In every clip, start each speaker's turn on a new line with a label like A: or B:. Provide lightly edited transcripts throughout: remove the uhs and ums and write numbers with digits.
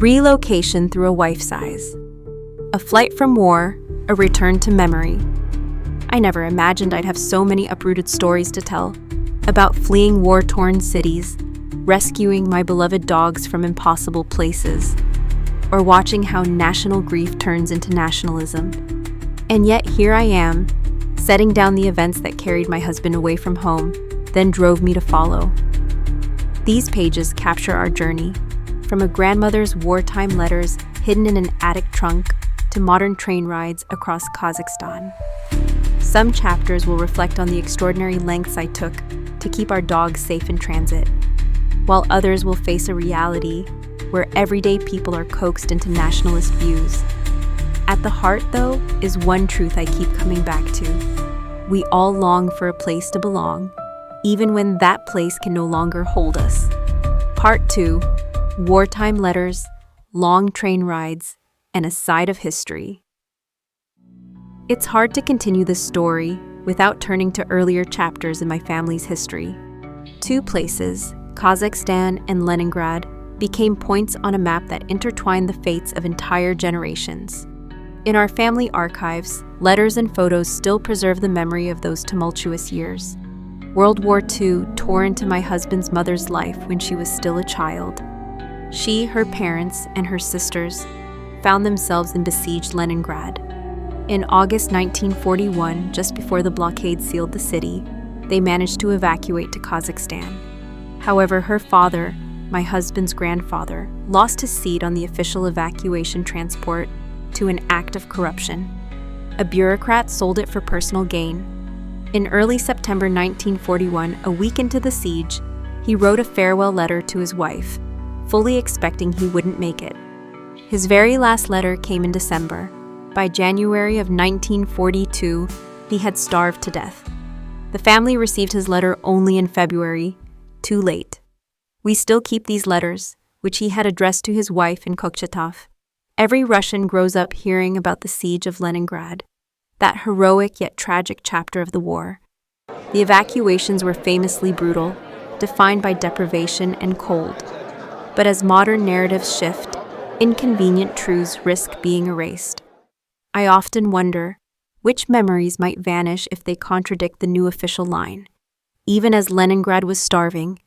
A: Relocation through a wife's eyes. A flight from war, a return to memory. I never imagined I'd have so many uprooted stories to tell about fleeing war-torn cities, rescuing my beloved dogs from impossible places, or watching how national grief turns into nationalism. And yet here I am, setting down the events that carried my husband away from home, then drove me to follow. These pages capture our journey, from a grandmother's wartime letters hidden in an attic trunk to modern train rides across Kazakhstan. Some chapters will reflect on the extraordinary lengths I took to keep our dogs safe in transit, while others will face a reality where everyday people are coaxed into nationalist views. At the heart, though, is one truth I keep coming back to. We all long for a place to belong, even when that place can no longer hold us. Part 2: Wartime Letters, Long Train Rides, and a Side of History. It's hard to continue this story without turning to earlier chapters in my family's history. Two places, Kazakhstan and Leningrad, became points on a map that intertwined the fates of entire generations. In our family archives, letters and photos still preserve the memory of those tumultuous years. World War II tore into my husband's mother's life when she was still a child. She, her parents, and her sisters found themselves in besieged Leningrad. In August 1941, just before the blockade sealed the city, they managed to evacuate to Kazakhstan. However, her father, my husband's grandfather, lost his seat on the official evacuation transport to an act of corruption. A bureaucrat sold it for personal gain. In early September 1941, a week into the siege, he wrote a farewell letter to his wife, fully expecting he wouldn't make it. His very last letter came in December. By January of 1942, he had starved to death. The family received his letter only in February, too late. We still keep these letters, which he had addressed to his wife in Kokshetov. Every Russian grows up hearing about the Siege of Leningrad, that heroic yet tragic chapter of the war. The evacuations were famously brutal, defined by deprivation and cold. But as modern narratives shift, inconvenient truths risk being erased. I often wonder which memories might vanish if they contradict the new official line. Even as Leningrad was starving,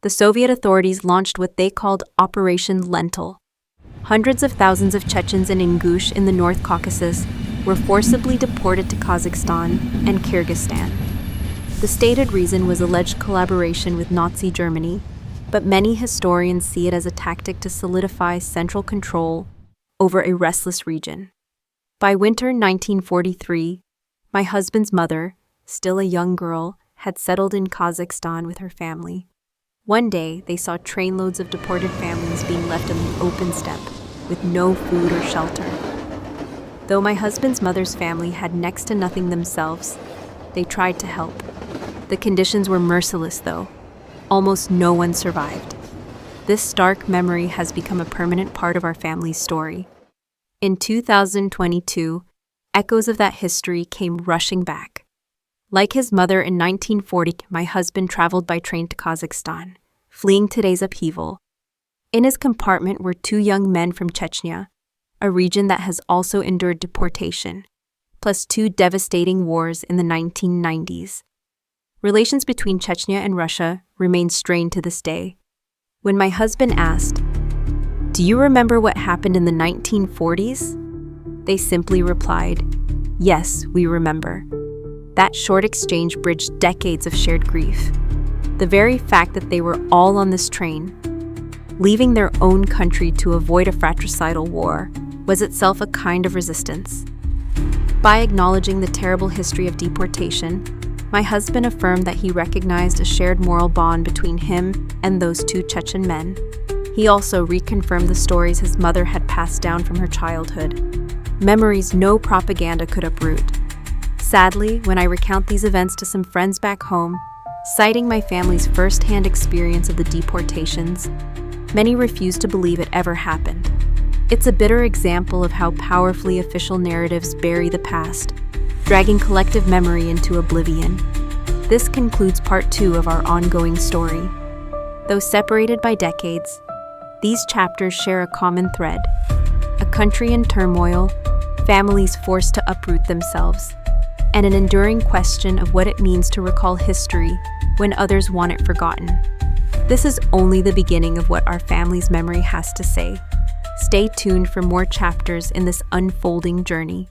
A: the Soviet authorities launched what they called Operation Lentil. Hundreds of thousands of Chechens and Ingush in the North Caucasus were forcibly deported to Kazakhstan and Kyrgyzstan. The stated reason was alleged collaboration with Nazi Germany, but many historians see it as a tactic to solidify central control over a restless region. By winter 1943, my husband's mother, still a young girl, had settled in Kazakhstan with her family. One day, they saw trainloads of deported families being left on the open steppe, with no food or shelter. Though my husband's mother's family had next to nothing themselves, they tried to help. The conditions were merciless, though. Almost no one survived. This stark memory has become a permanent part of our family's story. In 2022, echoes of that history came rushing back. Like his mother in 1940, my husband traveled by train to Kazakhstan, fleeing today's upheaval. In his compartment were two young men from Chechnya, a region that has also endured deportation, plus two devastating wars in the 1990s. Relations between Chechnya and Russia remain strained to this day. When my husband asked, "Do you remember what happened in the 1940s?" they simply replied, "Yes, we remember." That short exchange bridged decades of shared grief. The very fact that they were all on this train, leaving their own country to avoid a fratricidal war, was itself a kind of resistance. By acknowledging the terrible history of deportation, my husband affirmed that he recognized a shared moral bond between him and those two Chechen men. He also reconfirmed the stories his mother had passed down from her childhood, memories no propaganda could uproot. Sadly, when I recount these events to some friends back home, citing my family's first-hand experience of the deportations, many refuse to believe it ever happened. It's a bitter example of how powerfully official narratives bury the past, dragging collective memory into oblivion. This concludes part 2 of our ongoing story. Though separated by decades, These chapters share a common thread: a country in turmoil, families forced to uproot themselves, and an enduring question of what it means to recall history when others want it forgotten. This is only the beginning of what our family's memory has to say. Stay tuned for more chapters in this unfolding journey.